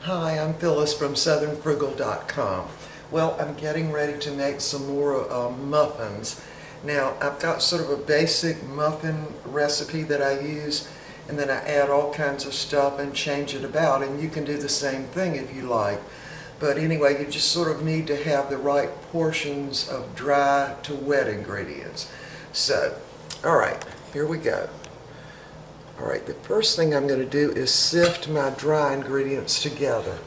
Hi, I'm Phyllis from southernfrugal.com. Well, I'm getting ready to make some more muffins. Now, I've got sort of a basic muffin recipe that I use, and then I add all kinds of stuff and change it about, and you can do the same thing if you like. But anyway, you just sort of need to have the right portions of dry to wet ingredients. So, all right, here we go. All right, the first thing I'm going to do is sift my dry ingredients together.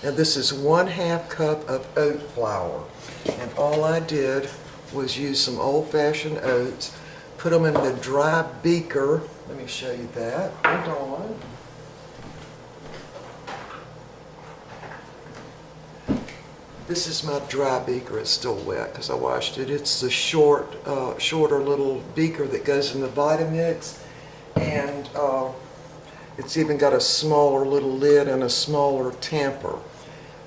Now this is 1/2 cup of oat flour, and all I did was use some old-fashioned oats, put them in the dry beaker. Let me show you that. Hold on. This is my dry beaker. It's still wet because I washed it. It's the shorter little beaker that goes in the Vitamix. And it's even got a smaller little lid and a smaller tamper.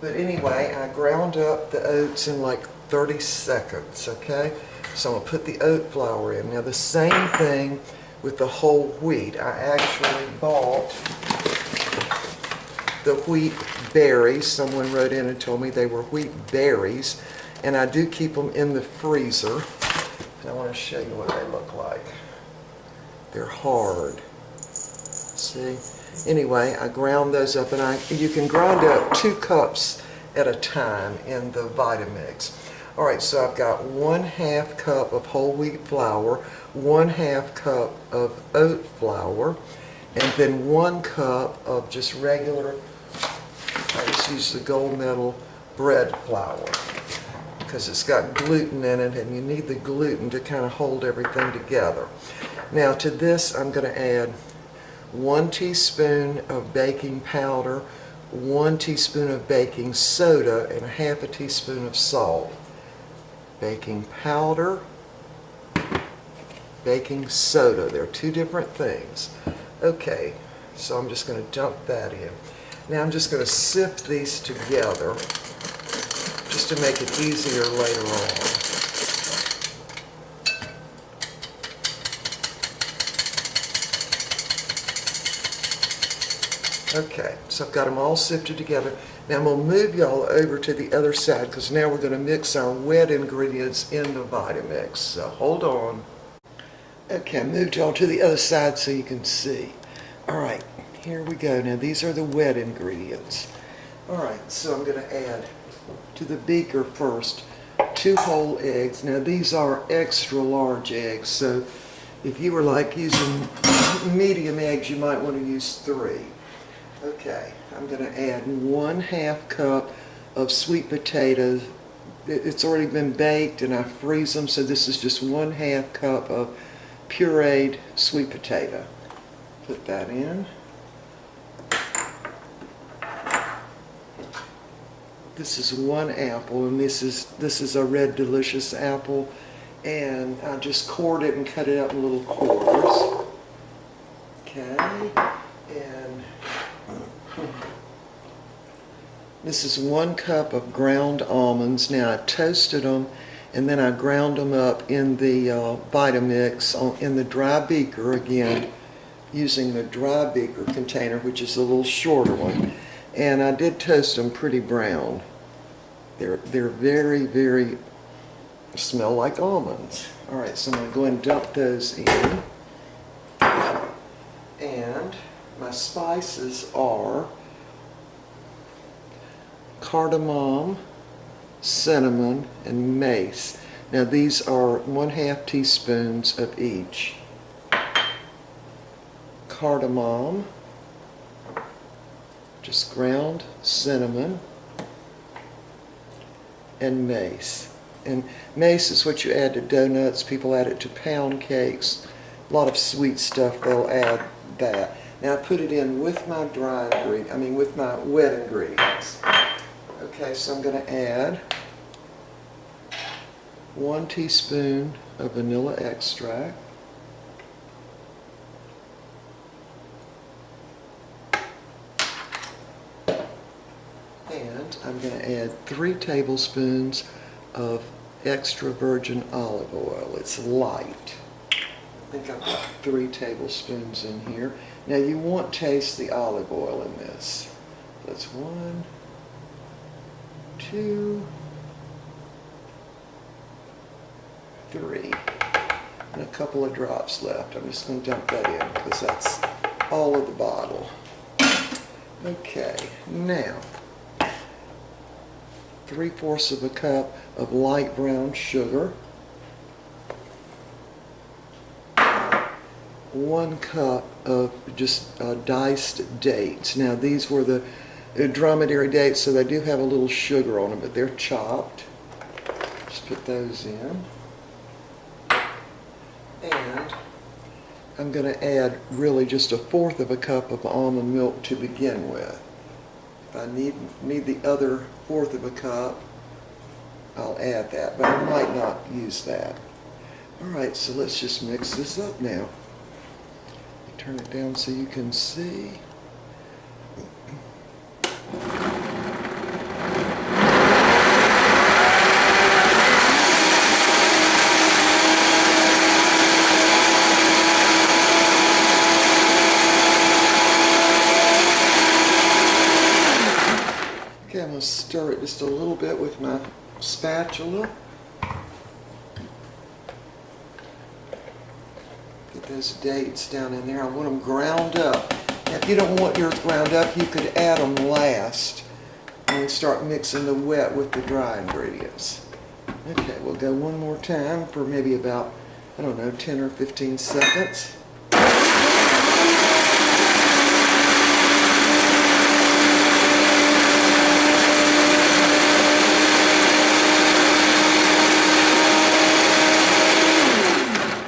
But anyway, I ground up the oats in like 30 seconds, okay? So I'm going to put the oat flour in. Now the same thing with the whole wheat. I actually bought the wheat berries. Someone wrote in and told me they were wheat berries. And I do keep them in the freezer. And I want to show you what they look like. They're hard. See? Anyway, I ground those up, and you can grind up 2 cups at a time in the Vitamix. All right, so I've got 1/2 cup of whole wheat flour, 1/2 cup of oat flour, and then 1 cup of just regular, I just use the gold medal bread flour because it's got gluten in it, and you need the gluten to kind of hold everything together. Now to this I'm going to add 1 teaspoon of baking powder, 1 teaspoon of baking soda, and 1/2 teaspoon of salt. Baking powder, baking soda. They're 2 different things. Okay, so I'm just going to dump that in. Now I'm just going to sift these together just to make it easier later on. Okay, so I've got them all sifted together. Now I'm going to move y'all over to the other side because now we're going to mix our wet ingredients in the Vitamix. So hold on. Okay, I moved y'all to the other side so you can see. All right, here we go. Now these are the wet ingredients. All right, so I'm going to add to the beaker first 2 whole eggs. Now these are extra large eggs, so if you were like using medium eggs, you might want to use 3. Okay, I'm going to add 1/2 cup of sweet potatoes. It's already been baked and I freeze them, so this is just 1/2 cup of pureed sweet potato. Put that in. This is 1 apple, and this is a red delicious apple, and I just cored it and cut it up in little quarters. Okay, and this is 1 cup of ground almonds. Now I toasted them and then I ground them up in the Vitamix in the dry beaker again, using the dry beaker container, which is a little shorter one. And I did toast them pretty brown. They're very, very, smell like almonds. All right, so I'm going to go ahead and dump those in. And my spices are cardamom, cinnamon, and mace. Now these are 1/2 teaspoons of each. Cardamom, just ground cinnamon, and mace. And mace is what you add to donuts. People add it to pound cakes. A lot of sweet stuff, they'll add that. Now I put it in with my with my wet ingredients. Okay, so I'm going to add 1 teaspoon of vanilla extract, and I'm going to add 3 tablespoons of extra virgin olive oil. It's light. I think I've got 3 tablespoons in here. Now you won't taste the olive oil in this. That's 1, 2, 3. And a couple of drops left. I'm just going to dump that in because that's all of the bottle. Okay, now 3/4 of a cup of light brown sugar, 1 cup of just diced dates. Now these were the dromedary dates, so they do have a little sugar on them, but they're chopped. Just put those in. And I'm going to add really just 1/4 of a cup of almond milk to begin with. If I need the other 1/4 of a cup, I'll add that, but I might not use that. Alright, so let's just mix this up now. Turn it down so you can see. Okay, I'm going to stir it just a little bit with my spatula. Get those dates down in there. I want them ground up. Now, if you don't want yours ground up, you could add them last and start mixing the wet with the dry ingredients. Okay, we'll go one more time for maybe about, I don't know, 10 or 15 seconds.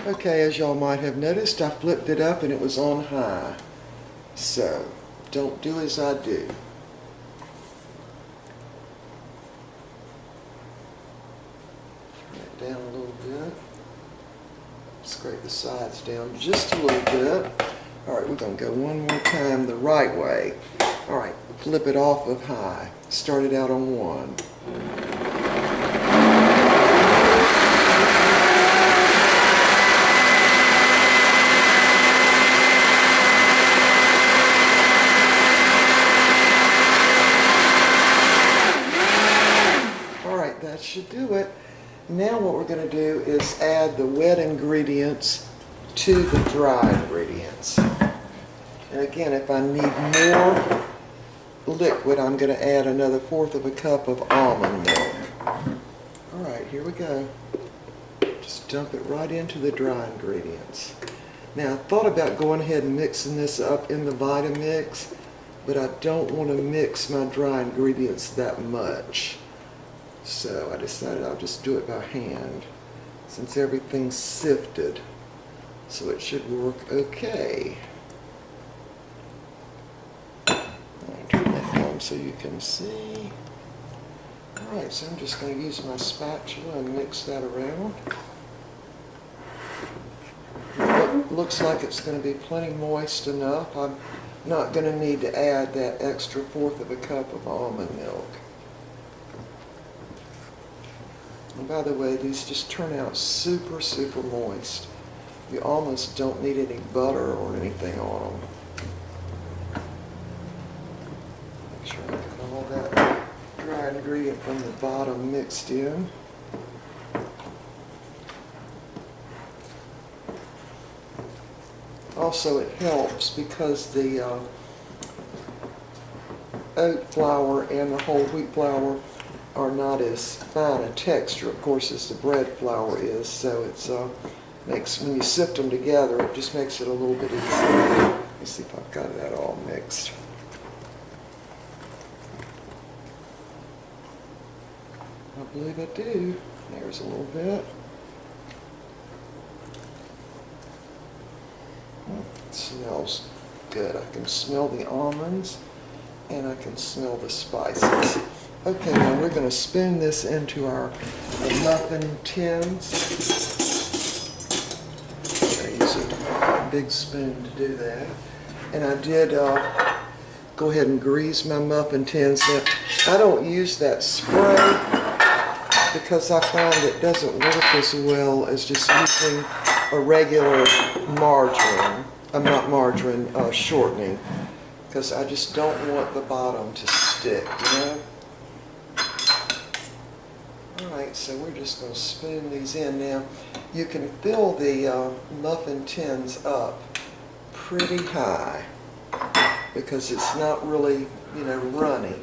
Okay, as y'all might have noticed, I flipped it up and it was on high. So, don't do as I do. Turn it down a little bit. Scrape the sides down just a little bit. Alright, we're going to go one more time the right way. Alright, flip it off of high. Start it out on 1. That should do it. Now what we're going to do is add the wet ingredients to the dry ingredients. And again, if I need more liquid, I'm going to add another 1/4 of a cup of almond milk. Alright, here we go. Just dump it right into the dry ingredients. Now I thought about going ahead and mixing this up in the Vitamix, but I don't want to mix my dry ingredients that much. So I decided I'll just do it by hand since everything's sifted. So it should work okay. I'll turn that down so you can see. Alright, so I'm just going to use my spatula and mix that around. It looks like it's going to be plenty moist enough. I'm not going to need to add that extra 1/4 of a cup of almond milk. And by the way, these just turn out super, super moist. You almost don't need any butter or anything on them. Make sure I get all that dry ingredient from the bottom mixed in. Also, it helps because the oat flour and the whole wheat flour are not as fine a texture, of course, as the bread flour is, so it's makes, when you sift them together, it just makes it a little bit easier. Let me see if I've got that all mixed. I believe I do. There's a little bit. It smells good. I can smell the almonds and I can smell the spices. Okay, now we're going to spoon this into our muffin tins. I use a big spoon to do that. And I did go ahead and grease my muffin tins. Now, I don't use that spray because I find it doesn't work as well as just using a regular margarine. Not margarine, shortening. because I just don't want the bottom to stick, you know? Alright, so we're just going to spoon these in. Now, you can fill the muffin tins up pretty high because it's not really, you know, runny.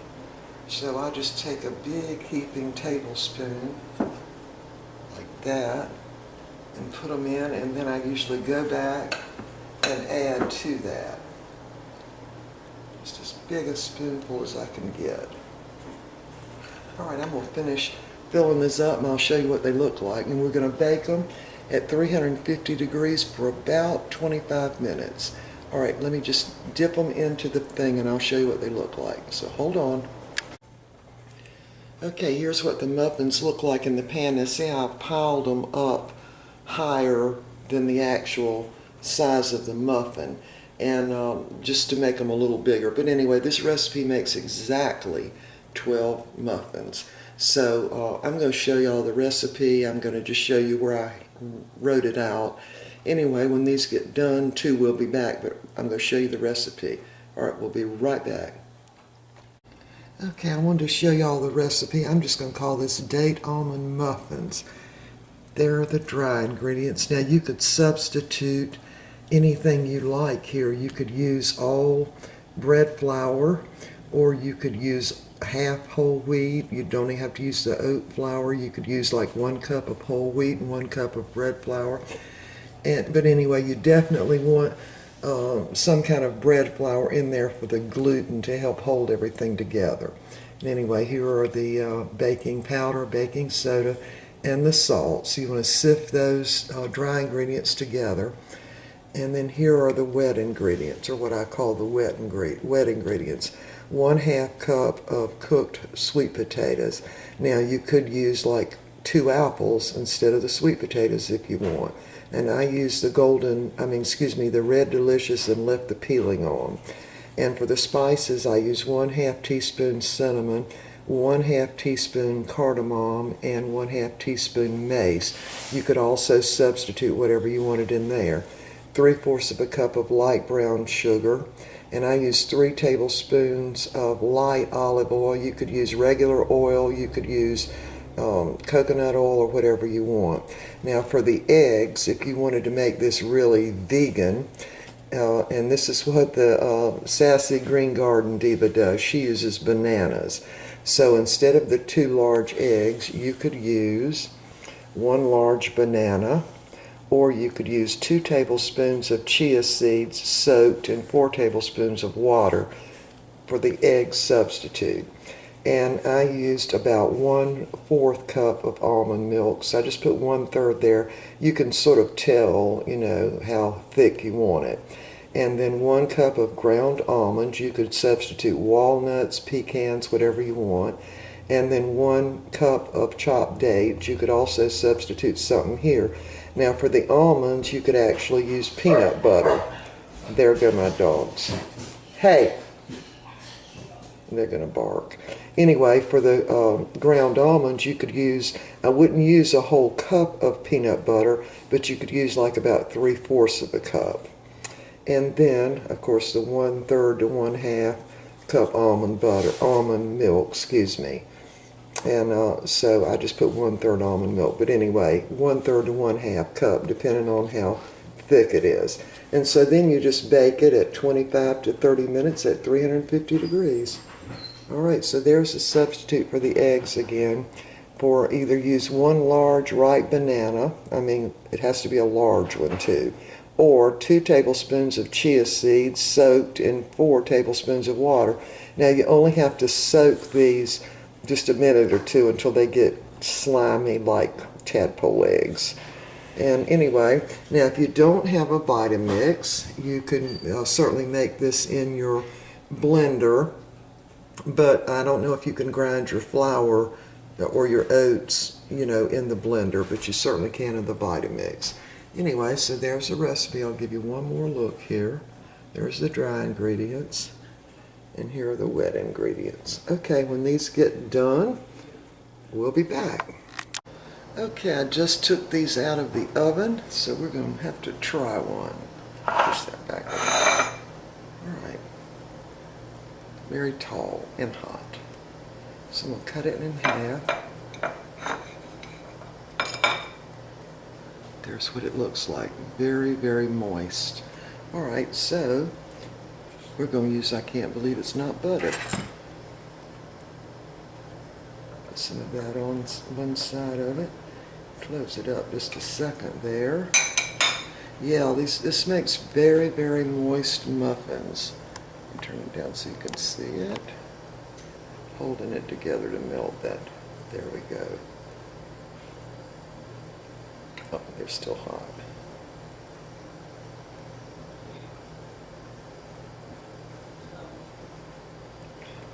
So I just take a big heaping tablespoon like that and put them in, and then I usually go back and add to that. Just as big a spoonful as I can get. Alright, I'm going to finish filling this up and I'll show you what they look like. And we're going to bake them at 350 degrees for about 25 minutes. Alright, let me just dip them into the thing and I'll show you what they look like. So hold on. Okay, here's what the muffins look like in the pan. Now see how I've piled them up higher than the actual size of the muffin, and just to make them a little bigger. But anyway, this recipe makes exactly 12 muffins. So I'm going to show you all the recipe. I'm going to just show you where I wrote it out. Anyway, when these get done, too, we'll be back, but I'm going to show you the recipe. Alright, we'll be right back. Okay, I wanted to show you all the recipe. I'm just going to call this date almond muffins. There are the dry ingredients. Now you could substitute anything you like here. You could use all bread flour, or you could use half whole wheat. You don't even have to use the oat flour. You could use like 1 cup of whole wheat and 1 cup of bread flour. But anyway, you definitely want some kind of bread flour in there for the gluten to help hold everything together. And anyway, here are the baking powder, baking soda, and the salt. So you want to sift those dry ingredients together. And then here are the wet ingredients, or what I call the wet ingredients. 1/2 cup of cooked sweet potatoes. Now you could use like 2 apples instead of the sweet potatoes if you want. And I use the Red Delicious and left the peeling on. And for the spices, I use 1/2 teaspoon cinnamon, 1/2 teaspoon cardamom, and 1/2 teaspoon mace. You could also substitute whatever you wanted in there. 3/4 of a cup of light brown sugar, and I use 3 tablespoons of light olive oil. You could use regular oil, you could use coconut oil, or whatever you want. Now for the eggs, if you wanted to make this really vegan, and this is what the Sassy Green Garden Diva does, she uses bananas. So instead of the 2 large eggs, you could use 1 large banana, or you could use 2 tablespoons of chia seeds soaked in 4 tablespoons of water for the egg substitute. And I used about 1/4 cup of almond milk, so I just put 1/3 there. You can sort of tell, you know, how thick you want it. And then 1 cup of ground almonds. You could substitute walnuts, pecans, whatever you want. And then 1 cup of chopped dates. You could also substitute something here. Now for the almonds, you could actually use peanut butter. There go my dogs. Hey! They're going to bark. Anyway, for the ground almonds, you could use, I wouldn't use a whole cup of peanut butter, but you could use like about 3/4 of a cup. And then, of course, the 1/3 to 1/2 cup almond milk, excuse me. And so I just put 1/3 almond milk. But anyway, 1/3 to 1/2 cup, depending on how thick it is. And so then you just bake it at 25 to 30 minutes at 350 degrees. Alright, so there's a substitute for the eggs again. For either use 1 large ripe banana, it has to be a large one too, or 2 tablespoons of chia seeds soaked in 4 tablespoons of water. Now you only have to soak these just a minute or 2 until they get slimy like tadpole eggs. And anyway, now if you don't have a Vitamix, you can certainly make this in your blender, but I don't know if you can grind your flour or your oats, you know, in the blender, but you certainly can in the Vitamix. Anyway, so there's the recipe. I'll give you one more look here. There's the dry ingredients, and here are the wet ingredients. Okay, when these get done, we'll be back. Okay, I just took these out of the oven, so we're going to have to try one. Push that back. Alright. very tall and hot. So I'm going to cut it in half. There's what it looks like. Very, very moist. All right, so we're going to use I Can't Believe It's Not Butter. Put some of that on one side of it. Close it up just a second there. Yeah, this makes very, very moist muffins. Turn it down so you can see it. Holding it together to melt that. There we go. Oh, they're still hot.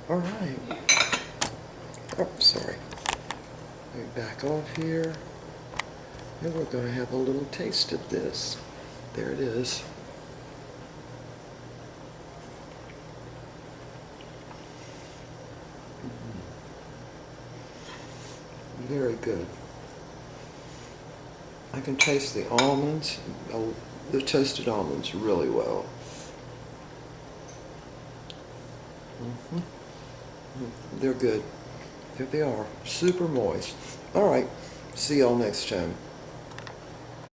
All right. Oh, sorry. Let me back off here. And we're going to have a little taste of this. There it is. Very good. I can taste the almonds, the toasted almonds really well. They're good. There they are. Super moist. All right. See y'all next time.